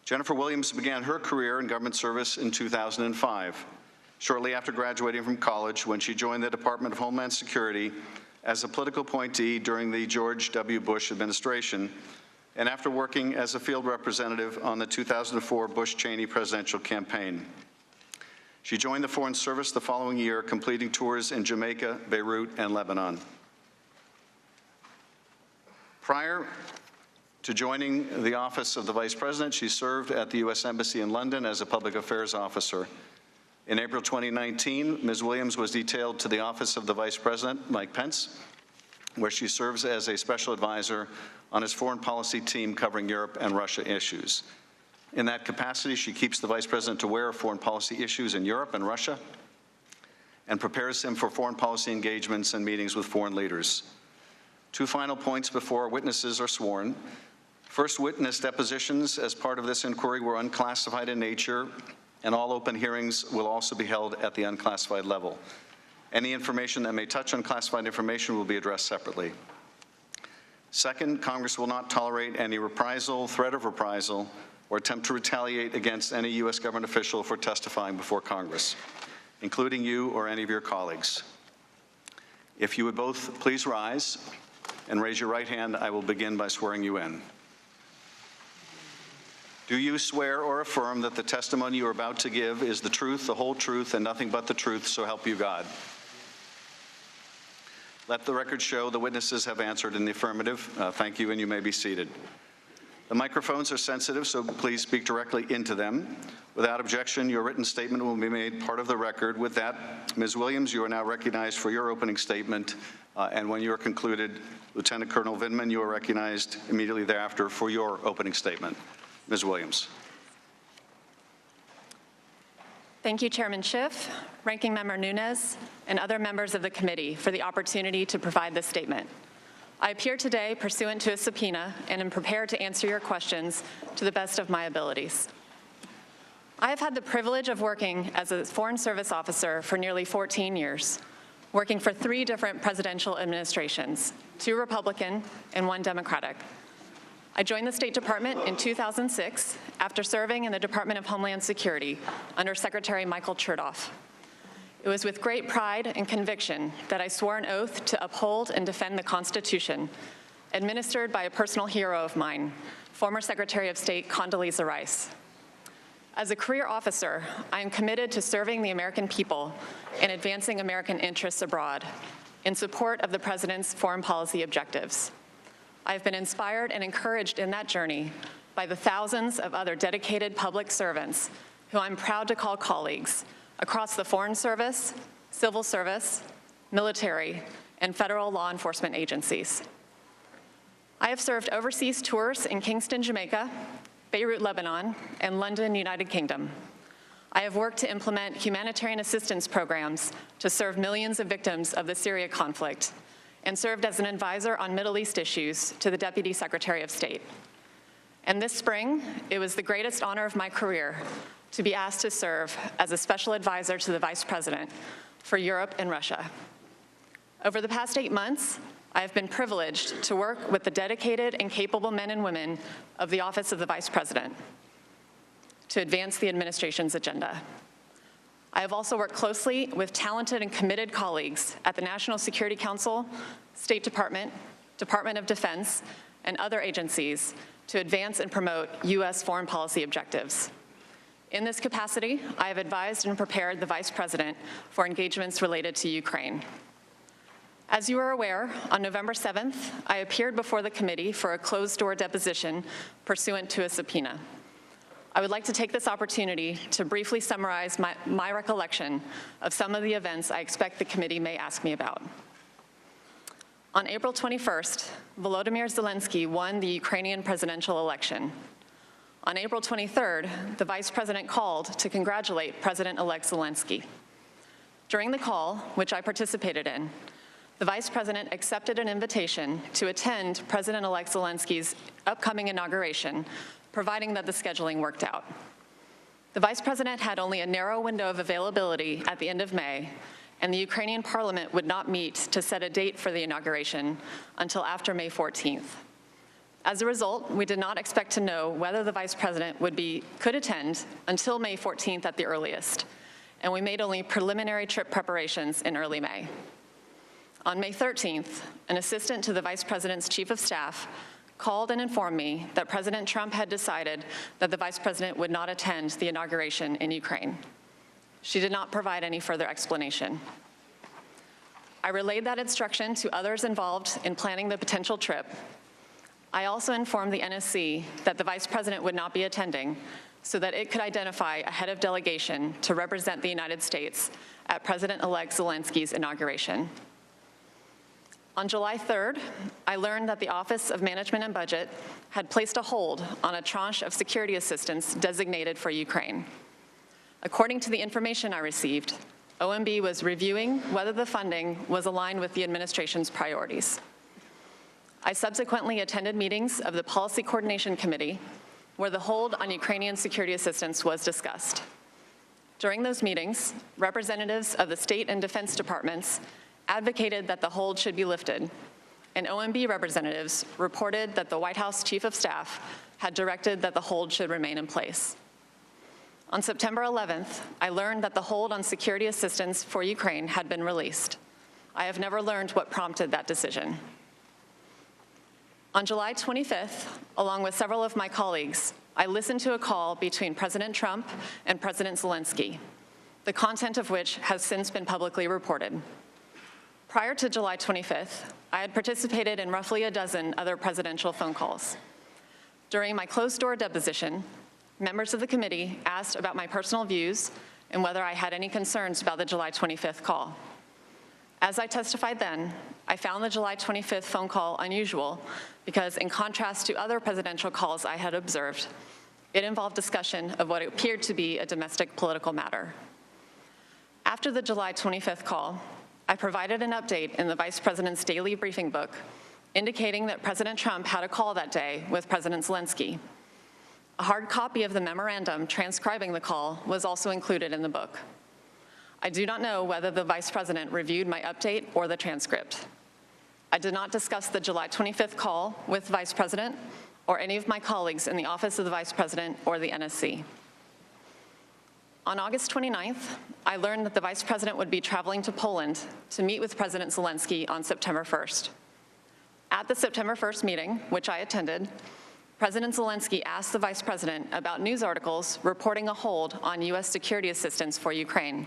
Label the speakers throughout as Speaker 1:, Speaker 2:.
Speaker 1: Jennifer Williams began her career in government service in 2005, shortly after graduating from college when she joined the Department of Homeland Security as a political appointee during the George W. Bush administration, and after working as a field representative on the 2004 Bush-Cheney presidential campaign. She joined the Foreign Service the following year, completing tours in Jamaica, Beirut, and Lebanon. Prior to joining the office of the Vice President, she served at the U.S. Embassy in London as a public affairs officer. In April 2019, Ms. Williams was detailed to the office of the Vice President, Mike Pence, where she serves as a special advisor on his foreign policy team covering Europe and Russia issues. In that capacity, she keeps the Vice President aware of foreign policy issues in Europe and Russia and prepares him for foreign policy engagements and meetings with foreign leaders. Two final points before witnesses are sworn. First, witness depositions as part of this inquiry were unclassified in nature, and all open hearings will also be held at the unclassified level. Any information that may touch unclassified information will be addressed separately. Second, Congress will not tolerate any reprisal, threat of reprisal, or attempt to retaliate against any U.S. government official for testifying before Congress, including you or any of your colleagues. If you would both please rise and raise your right hand, I will begin by swearing you in. Do you swear or affirm that the testimony you are about to give is the truth, the whole truth, and nothing but the truth, so help you God? Let the record show the witnesses have answered in the affirmative. Thank you, and you may be seated. The microphones are sensitive, so please speak directly into them. Without objection, your written statement will be made part of the record. With that, Ms. Williams, you are now recognized for your opening statement, and when you are concluded, Lieutenant Colonel Vindman, you are recognized immediately thereafter for your opening statement. Ms. Williams.
Speaker 2: Thank you, Chairman Schiff, Ranking Member Nunes, and other members of the committee for the opportunity to provide this statement. I appear today pursuant to a subpoena and am prepared to answer your questions to the best of my abilities. I have had the privilege of working as a Foreign Service officer for nearly 14 years, working for 3 different presidential administrations, 2 Republican and 1 Democratic. I joined the State Department in 2006 after serving in the Department of Homeland Security under Secretary Michael Chertoff. It was with great pride and conviction that I swore an oath to uphold and defend the Constitution, administered by a personal hero of mine, former Secretary of State Condoleezza Rice. As a career officer, I am committed to serving the American people and advancing American interests abroad in support of the President's foreign policy objectives. I have been inspired and encouraged in that journey by the thousands of other dedicated public servants who I'm proud to call colleagues across the Foreign Service, Civil Service, military, and federal law enforcement agencies. I have served overseas tours in Kingston, Jamaica, Beirut, Lebanon, and London, United Kingdom. I have worked to implement humanitarian assistance programs to serve millions of victims of the Syria conflict, and served as an advisor on Middle East issues to the Deputy Secretary of State. And this spring, it was the greatest honor of my career to be asked to serve as a special advisor to the Vice President for Europe and Russia. Over the past 8 months, I have been privileged to work with the dedicated and capable men and women of the Office of the Vice President to advance the administration's agenda. I have also worked closely with talented and committed colleagues at the National Security Council, State Department, Department of Defense, and other agencies to advance and promote U.S. foreign policy objectives. In this capacity, I have advised and prepared the Vice President for engagements related to Ukraine. As you are aware, on November 7th, I appeared before the committee for a closed-door deposition pursuant to a subpoena. I would like to take this opportunity to briefly summarize my recollection of some of the events I expect the committee may ask me about. On April 21st, Volodymyr Zelensky won the Ukrainian presidential election. On April 23rd, the Vice President called to congratulate President-elect Zelensky. During the call, which I participated in, the Vice President accepted an invitation to attend President-elect Zelensky's upcoming inauguration, providing that the scheduling worked out. The Vice President had only a narrow window of availability at the end of May, and the Ukrainian Parliament would not meet to set a date for the inauguration until after May 14th. As a result, we did not expect to know whether the Vice President could attend until May 14th at the earliest, and we made only preliminary trip preparations in early May. On May 13th, an assistant to the Vice President's Chief of Staff called and informed me that President Trump had decided that the Vice President would not attend the inauguration in Ukraine. She did not provide any further explanation. I relayed that instruction to others involved in planning the potential trip. I also informed the NSC that the Vice President would not be attending so that it could identify a head of delegation to represent the United States at President-elect Zelensky's inauguration. On July 3rd, I learned that the Office of Management and Budget had placed a hold on a tranche of security assistance designated for Ukraine. According to the information I received, OMB was reviewing whether the funding was aligned with the administration's priorities. I subsequently attended meetings of the Policy Coordination Committee, where the hold on Ukrainian security assistance was discussed. During those meetings, representatives of the State and Defense Departments advocated that the hold should be lifted, and OMB representatives reported that the White House Chief of Staff had directed that the hold should remain in place. On September 11th, I learned that the hold on security assistance for Ukraine had been released. I have never learned what prompted that decision. On July 25th, along with several of my colleagues, I listened to a call between President Trump and President Zelensky, the content of which has since been publicly reported. Prior to July 25th, I had participated in roughly a dozen other presidential phone calls. During my closed-door deposition, members of the committee asked about my personal views and whether I had any concerns about the July 25th call. As I testified then, I found the July 25th phone call unusual because, in contrast to other presidential calls I had observed, it involved discussion of what appeared to be a domestic political matter. After the July 25th call, I provided an update in the Vice President's daily briefing book, indicating that President Trump had a call that day with President Zelensky. A hard copy of the memorandum transcribing the call was also included in the book. I do not know whether the Vice President reviewed my update or the transcript. I did not discuss the July 25th call with the Vice President or any of my colleagues in the Office of the Vice President or the NSC. On August 29th, I learned that the Vice President would be traveling to Poland to meet with President Zelensky on September 1st. At the September 1st meeting, which I attended, President Zelensky asked the Vice President about news articles reporting a hold on U.S. security assistance for Ukraine.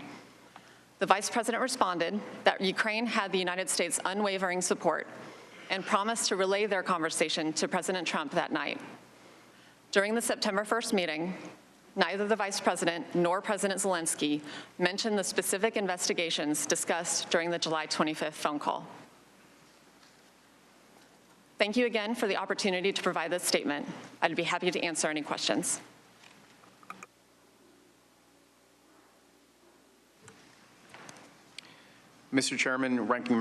Speaker 2: The Vice President responded that Ukraine had the United States' unwavering support and promised to relay their conversation to President Trump that night. During the September 1st meeting, neither the Vice President nor President Zelensky mentioned the specific investigations discussed during the July 25th phone call. Thank you again for the opportunity to provide this statement. I'd be happy to answer any questions.
Speaker 3: Mr. Chairman, Ranking